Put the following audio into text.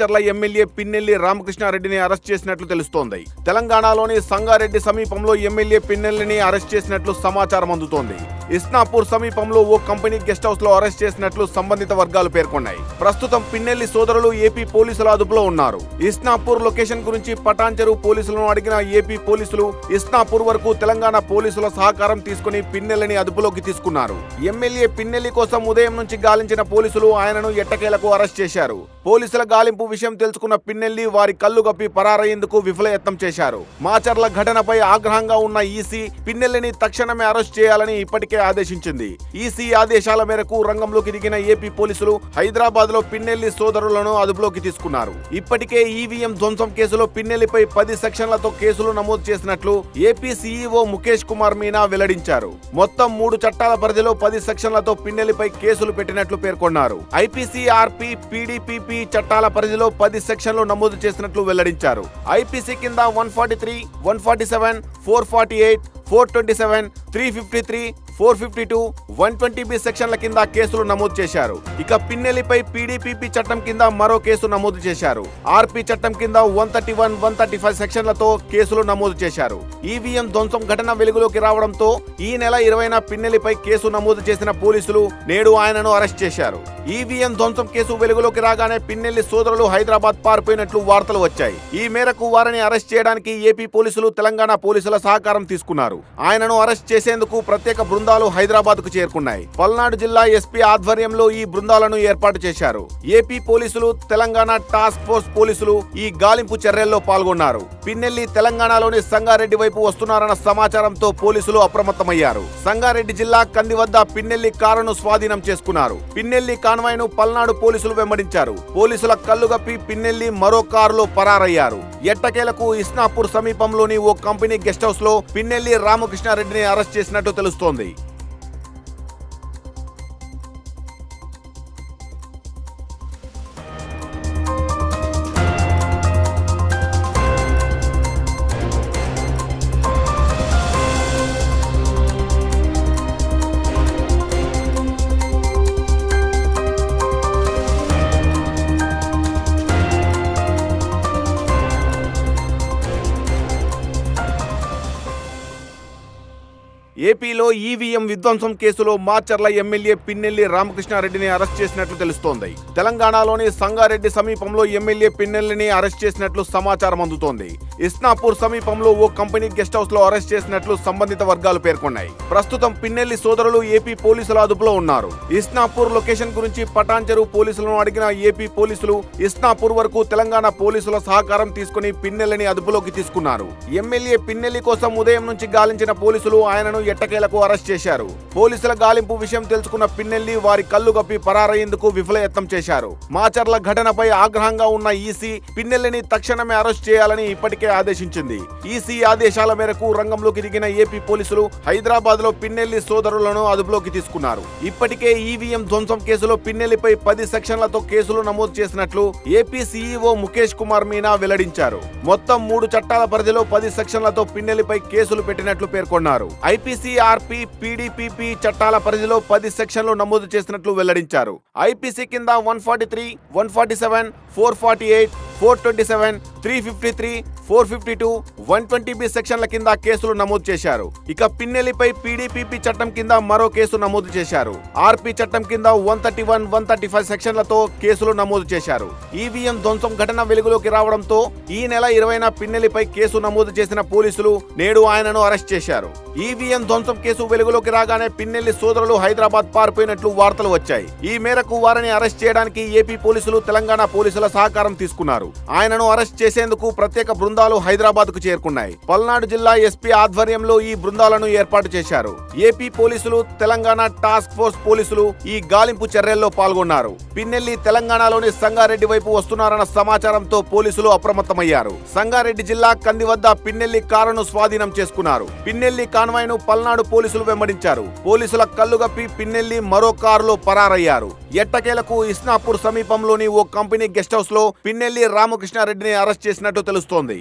Macherla MLA Pinnelli రామకృష్ణారెడ్డిని arrest చేసినట్లు తెలుస్తోంది. తెలంగాణలోని సంగారెడ్డి సమీపంలో ఎమ్మెల్యే పిన్నెల్లిని అరెస్ట్ చేసినట్లు సమాచారం అందుతోంది. ఇస్నాపూర్ సమీపంలో ఓ కంపెనీ గెస్ట్ హౌస్ లో అరెస్ట్ చేసినట్లు సంబంధిత వర్గాలు పేర్కొన్నాయి. ప్రస్తుతం పిన్నెల్లి సోదరులు ఏపీ పోలీసుల అదుపులో ఉన్నారు. ఇస్నాపూర్ లొకేషన్ గురించి పటాన్చెరు పోలీసులను అడిగిన ఏపీ పోలీసులు ఇస్నాపూర్ వరకు తెలంగాణ పోలీసుల సహకారం తీసుకుని పిన్నెల్లిని అదుపులోకి తీసుకున్నారు. ఎమ్మెల్యే పిన్నెల్లి కోసం ఉదయం నుంచి గాలించిన పోలీసులు ఆయనను ఎట్టకేలకు అరెస్ట్ చేశారు. పోలీసుల గాలింపు విషయం తెలుసుకున్న పిన్నెల్లి వారి కళ్ళు గప్పి పరారయ్యేందుకు విఫలయత్నం చేశారు. మాచర్ల ఘటనపై ఆగ్రహంగా ఉన్న ఈసీ పిన్నెల్లిని తక్షణమే అరెస్ట్ చేయాలని ఇప్పటికే ఆదేశించింది. ఈసీ ఆదేశాల మేరకు రంగంలోకి దిగిన ఏపీ పోలీసులు హైదరాబాద్ లో పిన్నెల్లి సోదరులను అదుపులోకి తీసుకున్నారు. ఇప్పటికే ఈవీఎం ధ్వంసం కేసులో పిన్నెల్లిపై 10 సెక్షన్లతో కేసులు నమోదు చేసినట్లు ఏపీ సీఈఓ ముఖేష్ కుమార్ మీనా వెల్లడించారు. మొత్తం 3 చట్టాల పరిధిలో 10 సెక్షన్లతో పిన్నెల్లిపై కేసులు పెట్టినట్లు పేర్కొన్నారు. ఐపీసీ, ఆర్పీ, పీడీపీపీ చట్టాల పరిధిలో 10 సెక్షన్లు నమోదు చేసినట్లు వెల్లడించారు. ఐపీసీ కింద 143, 147, 448, 427, 353, 452, 120B సెక్షన్ల కింద కేసులు నమోదు చేశారు. ఇక పిన్నెల్లిపై పీడీపీపీ చట్టం కింద మరో కేసు నమోదు చేశారు. ఆర్పీ చట్టం కింద 131, 135 సెక్షన్లతో కేసులు నమోదు చేశారు. ఈవీఎం ధ్వంసం ఘటన వెలుగులోకి రావడంతో ఈ నెల 20న పిన్నెల్లిపై కేసు నమోదు చేసిన పోలీసులు నేడు ఆయనను అరెస్ట్ చేశారు. ఈవీఎం ధ్వంసం కేసు వెలుగులోకి రాగానే పిన్నెల్లి సోదరులు హైదరాబాద్ పారిపోయినట్లు వార్తలు వచ్చాయి. ఈ మేరకు వారిని అరెస్ట్ చేయడానికి ఏపీ పోలీసులు తెలంగాణ పోలీసుల సహకారం తీసుకున్నారు. ఆయనను అరెస్ట్ చేసేందుకు ప్రత్యేక బృందాలు హైదరాబాద్ కు చేరుకున్నాయి. పల్నాడు జిల్లా ఎస్పీ ఆధ్వర్యంలో ఈ బృందాలను ఏర్పాటు చేశారు. ఏపీ పోలీసులు, తెలంగాణ టాస్క్ ఫోర్స్ పోలీసులు ఈ గాలింపు చర్యల్లో పాల్గొన్నారు. పిన్నెల్లి తెలంగాణలోని సంగారెడ్డి వైపు వస్తున్నారన్న సమాచారంతో పోలీసులు అప్రమత్తమయ్యారు. సంగారెడ్డి జిల్లా కంది వద్ద పిన్నెల్లి కారును స్వాధీనం చేసుకున్నారు. పిన్నెల్లి కాన్వాయ్ను పల్నాడు పోలీసులు వెంబడించారు. పోలీసుల కళ్ళుగప్పి పిన్నెల్లి మరో కారులో పరారయ్యారు. ఎట్టకేలకు ఇస్నాపూర్ సమీపంలోని ఓ కంపెనీ గెస్ట్ హౌస్ లో పిన్నెల్లి రామకృష్ణారెడ్డిని అరెస్ట్ చేసినట్టు తెలుస్తోంది. ఏపీలో ఈవీఎం విధ్వంసం కేసులో మాచర్ల ఎమ్మెల్యే పిన్నెల్లి రామకృష్ణారెడ్డిని అరెస్ట్ చేసినట్లు తెలుస్తోంది. తెలంగాణలోని సంగారెడ్డి సమీపంలో ఎమ్మెల్యే పిన్నెల్లిని అరెస్ట్ చేసినట్లు సమాచారం అందుతోంది. ఇస్నాపూర్ సమీపంలో ఓ కంపెనీ గెస్ట్ హౌస్ లో అరెస్ట్ చేసినట్లు సంబంధిత వర్గాలు పేర్కొన్నాయి. ప్రస్తుతం పిన్నెల్లి సోదరులు ఏపీ పోలీసుల అదుపులో ఉన్నారు. ఇస్నాపూర్ లొకేషన్ గురించి పటాన్చెరు పోలీసులను అడిగిన ఏపీ పోలీసులు ఇస్నాపూర్ వరకు తెలంగాణ పోలీసుల సహకారం తీసుకుని పిన్నెల్లిని అదుపులోకి తీసుకున్నారు. ఎమ్మెల్యే పిన్నెల్లి కోసం ఉదయం నుంచి గాలించిన పోలీసులు ఆయనను ఎట్టకేలకు అరెస్ట్ చేశారు. పోలీసుల గాలింపు విషయం తెలుసుకున్న పిన్నెల్లి వారి కళ్ళు గప్పి పరారయ్యేందుకు విఫలయత్నం చేశారు. మాచర్ల ఘటనపై ఆగ్రహంగా ఉన్న ఈసీ పిన్నెల్లిని తక్షణమే అరెస్ట్ చేయాలని ఇప్పటికే ఆదేశించింది. ఈసీ ఆదేశాల మేరకు రంగంలోకి దిగిన ఏపీ పోలీసులు హైదరాబాద్ లో పిన్నెల్లి సోదరులను అదుపులోకి తీసుకున్నారు. ఇప్పటికే ఈవీఎం ధ్వంసం కేసులో పిన్నెల్లిపై 10 సెక్షన్లతో కేసులు నమోదు చేసినట్లు ఏపీ సీఈఓ ముఖేష్ కుమార్ మీనా వెల్లడించారు. మొత్తం 3 చట్టాల పరిధిలో 10 సెక్షన్లతో పిన్నెల్లిపై కేసులు పెట్టినట్లు పేర్కొన్నారు. ఐపీసీ, ఆర్పీ, పీడీపీపీ చట్టాల పరిధిలో 10 సెక్షన్లు నమోదు చేసినట్లు వెల్లడించారు. ఐపీసీ కింద 143, 147, 448, 427, 353, 452, 120B సెక్షన్ల కింద కేసులు నమోదు చేశారు. ఇక పిన్నెల్లిపై పీడీపీపీ చట్టం కింద మరో కేసు నమోదు చేశారు. ఆర్పీ చట్టం కింద 131, 135 సెక్షన్లతో కేసులు నమోదు చేశారు. ఈవీఎం ధ్వంసం ఘటన వెలుగులోకి రావడంతో ఈ నెల 20న పిన్నెల్లిపై కేసు నమోదు చేసిన పోలీసులు నేడు ఆయనను అరెస్ట్ చేశారు. ఈవీఎం ధ్వంసం కేసు వెలుగులోకి రాగానే పిన్నెల్లి సోదరులు హైదరాబాద్ పారిపోయినట్లు వార్తలు వచ్చాయి. ఈ మేరకు వారిని అరెస్ట్ చేయడానికి ఏపీ పోలీసులు తెలంగాణ పోలీసుల సహకారం తీసుకున్నారు. ఆయనను అరెస్ట్ చేసేందుకు ప్రత్యేక బృందాలు హైదరాబాద్ కు చేరుకున్నాయి. పల్నాడు జిల్లా ఎస్పీ ఆధ్వర్యంలో ఈ బృందాలను ఏర్పాటు చేశారు. ఏపీ పోలీసులు, తెలంగాణ టాస్క్ ఫోర్స్ పోలీసులు ఈ గాలింపు చర్యల్లో పాల్గొన్నారు. పిన్నెల్లి తెలంగాణలోని సంగారెడ్డి వైపు వస్తున్నారన్న సమాచారంతో పోలీసులు అప్రమత్తమయ్యారు. సంగారెడ్డి జిల్లా కంది వద్ద పిన్నెల్లి కారును స్వాధీనం చేసుకున్నారు. పిన్నెల్లి కాన్వాయ్ను పల్నాడు పోలీసులు వెంబడించారు. పోలీసుల కళ్ళుగప్పి పిన్నెల్లి మరో కారులో పరారయ్యారు. ఎట్టకేలకు ఇస్నాపూర్ సమీపంలోని ఓ కంపెనీ గెస్ట్ హౌస్ లో పిన్నెల్లి రామకృష్ణారెడ్డిని అరెస్ట్ చేసినట్టు తెలుస్తోంది.